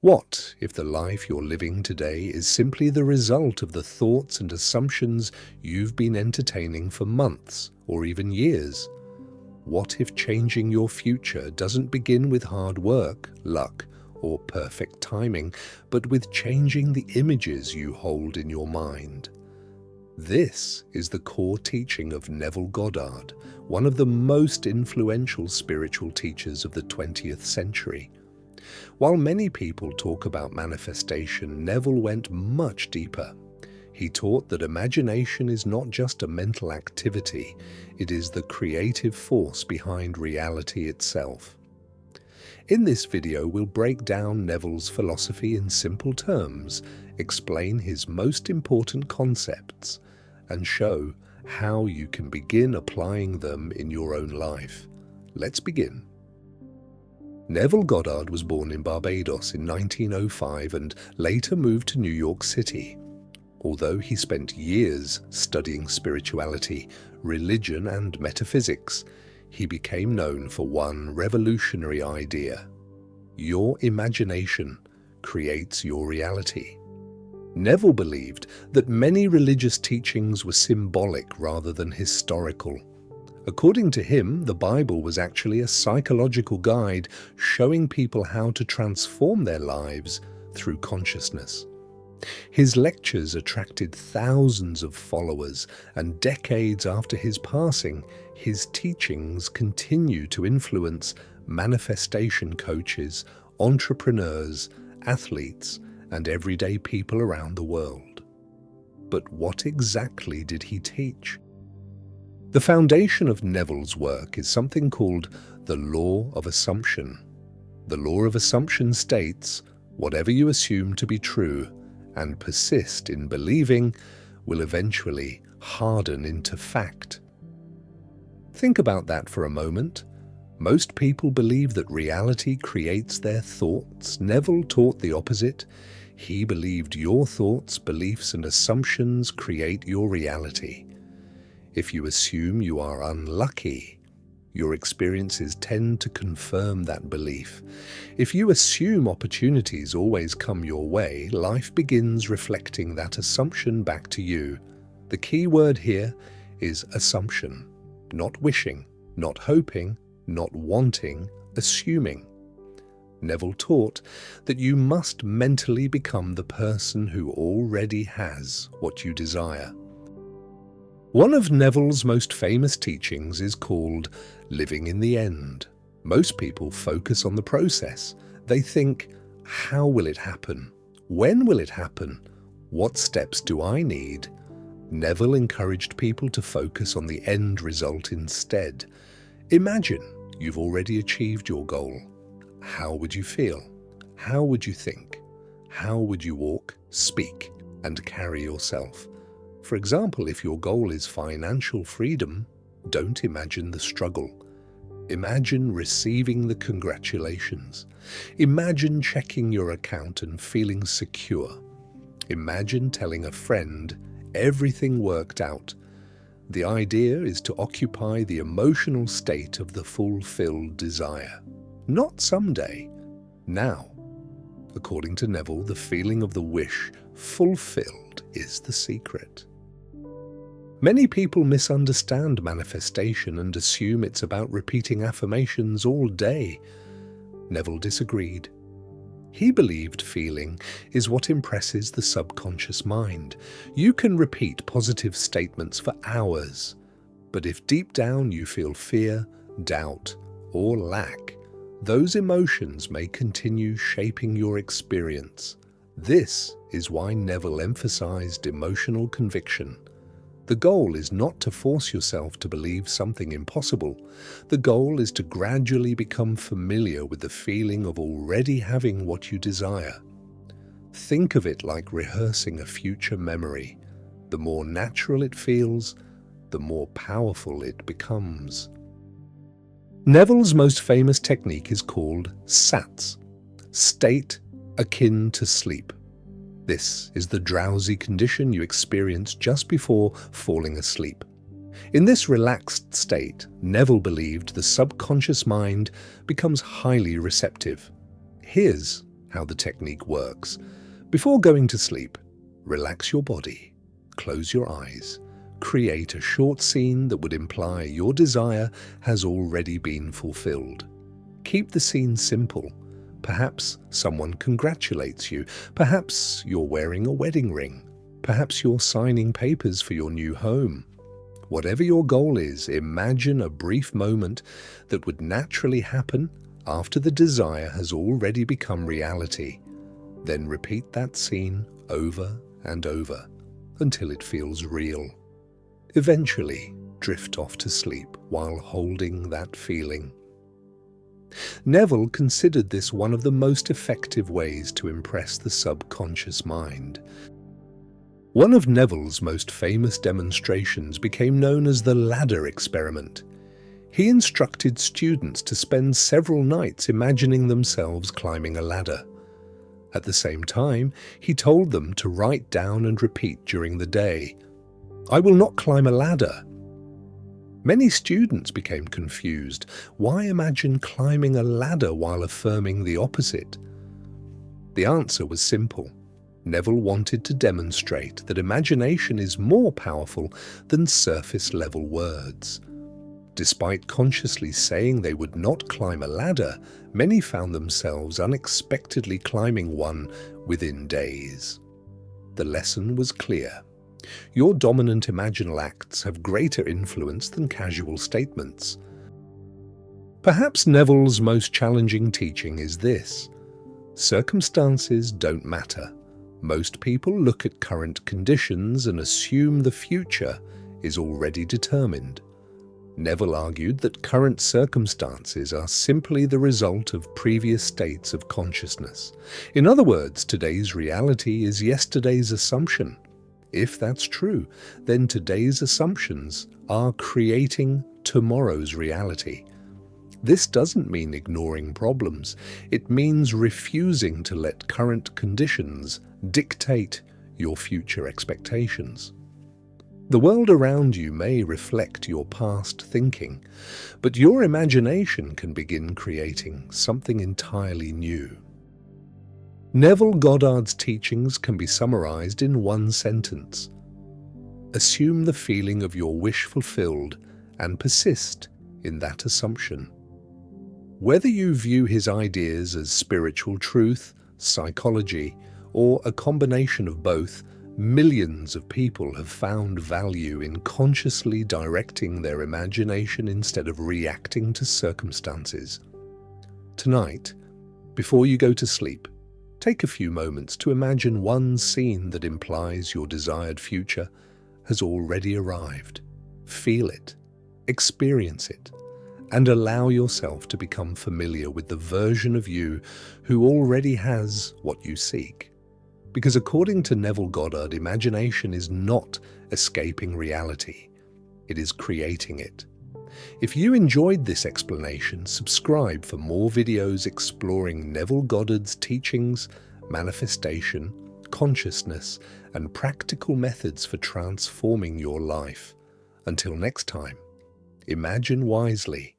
What if the life you're living today is simply the result of the thoughts and assumptions you've been entertaining for months or even years? What if changing your future doesn't begin with hard work, luck, or perfect timing, but with changing the images you hold in your mind? This is the core teaching of Neville Goddard, one of the most influential spiritual teachers of the 20th century. While many people talk about manifestation, Neville went much deeper. He taught that imagination is not just a mental activity, it is the creative force behind reality itself. In this video, we'll break down Neville's philosophy in simple terms, explain his most important concepts, and show how you can begin applying them in your own life. Let's begin. Neville Goddard was born in Barbados in 1905 and later moved to New York City. Although he spent years studying spirituality, religion, and metaphysics, he became known for one revolutionary idea: your imagination creates your reality. Neville believed that many religious teachings were symbolic rather than historical. According to him, the Bible was actually a psychological guide showing people how to transform their lives through consciousness. His lectures attracted thousands of followers, and decades after his passing, his teachings continue to influence manifestation coaches, entrepreneurs, athletes, and everyday people around the world. But what exactly did he teach? The foundation of Neville's work is something called the law of assumption. The law of assumption states, whatever you assume to be true and persist in believing will eventually harden into fact. Think about that for a moment. Most people believe that reality creates their thoughts. Neville taught the opposite. He believed your thoughts, beliefs, and assumptions create your reality. If you assume you are unlucky, your experiences tend to confirm that belief. If you assume opportunities always come your way, life begins reflecting that assumption back to you. The key word here is assumption. Not wishing, not hoping, not wanting, assuming. Neville taught that you must mentally become the person who already has what you desire. One of Neville's most famous teachings is called living in the end. Most people focus on the process. They think, how will it happen? When will it happen? What steps do I need? Neville encouraged people to focus on the end result instead. Imagine you've already achieved your goal. How would you feel? How would you think? How would you walk, speak, and carry yourself? For example, if your goal is financial freedom, don't imagine the struggle. Imagine receiving the congratulations. Imagine checking your account and feeling secure. Imagine telling a friend everything worked out. The idea is to occupy the emotional state of the fulfilled desire. Not someday, now. According to Neville, the feeling of the wish fulfilled is the secret. Many people misunderstand manifestation and assume it's about repeating affirmations all day. Neville disagreed. He believed feeling is what impresses the subconscious mind. You can repeat positive statements for hours, but if deep down you feel fear, doubt, or lack, those emotions may continue shaping your experience. This is why Neville emphasized emotional conviction. The goal is not to force yourself to believe something impossible. The goal is to gradually become familiar with the feeling of already having what you desire. Think of it like rehearsing a future memory. The more natural it feels, the more powerful it becomes. Neville's most famous technique is called S.A.T.S, state akin to sleep. This is the drowsy condition you experience just before falling asleep. In this relaxed state, Neville believed the subconscious mind becomes highly receptive. Here's how the technique works. Before going to sleep, relax your body, close your eyes, create a short scene that would imply your desire has already been fulfilled. Keep the scene simple. Perhaps someone congratulates you. Perhaps you're wearing a wedding ring. Perhaps you're signing papers for your new home. Whatever your goal is, imagine a brief moment that would naturally happen after the desire has already become reality. Then repeat that scene over and over until it feels real. Eventually, drift off to sleep while holding that feeling. Neville considered this one of the most effective ways to impress the subconscious mind. One of Neville's most famous demonstrations became known as the ladder experiment. He instructed students to spend several nights imagining themselves climbing a ladder. At the same time, he told them to write down and repeat during the day, "I will not climb a ladder." Many students became confused. Why imagine climbing a ladder while affirming the opposite? The answer was simple. Neville wanted to demonstrate that imagination is more powerful than surface-level words. Despite consciously saying they would not climb a ladder, many found themselves unexpectedly climbing one within days. The lesson was clear. Your dominant imaginal acts have greater influence than casual statements. Perhaps Neville's most challenging teaching is this: circumstances don't matter. Most people look at current conditions and assume the future is already determined. Neville argued that current circumstances are simply the result of previous states of consciousness. In other words, today's reality is yesterday's assumption. If that's true, then today's assumptions are creating tomorrow's reality. This doesn't mean ignoring problems. It means refusing to let current conditions dictate your future expectations. The world around you may reflect your past thinking, but your imagination can begin creating something entirely new. Neville Goddard's teachings can be summarized in one sentence. Assume the feeling of your wish fulfilled and persist in that assumption. Whether you view his ideas as spiritual truth, psychology, or a combination of both, millions of people have found value in consciously directing their imagination instead of reacting to circumstances. Tonight, before you go to sleep, take a few moments to imagine one scene that implies your desired future has already arrived. Feel it, experience it, and allow yourself to become familiar with the version of you who already has what you seek. Because according to Neville Goddard, imagination is not escaping reality. It is creating it. If you enjoyed this explanation, subscribe for more videos exploring Neville Goddard's teachings, manifestation, consciousness, and practical methods for transforming your life. Until next time, imagine wisely,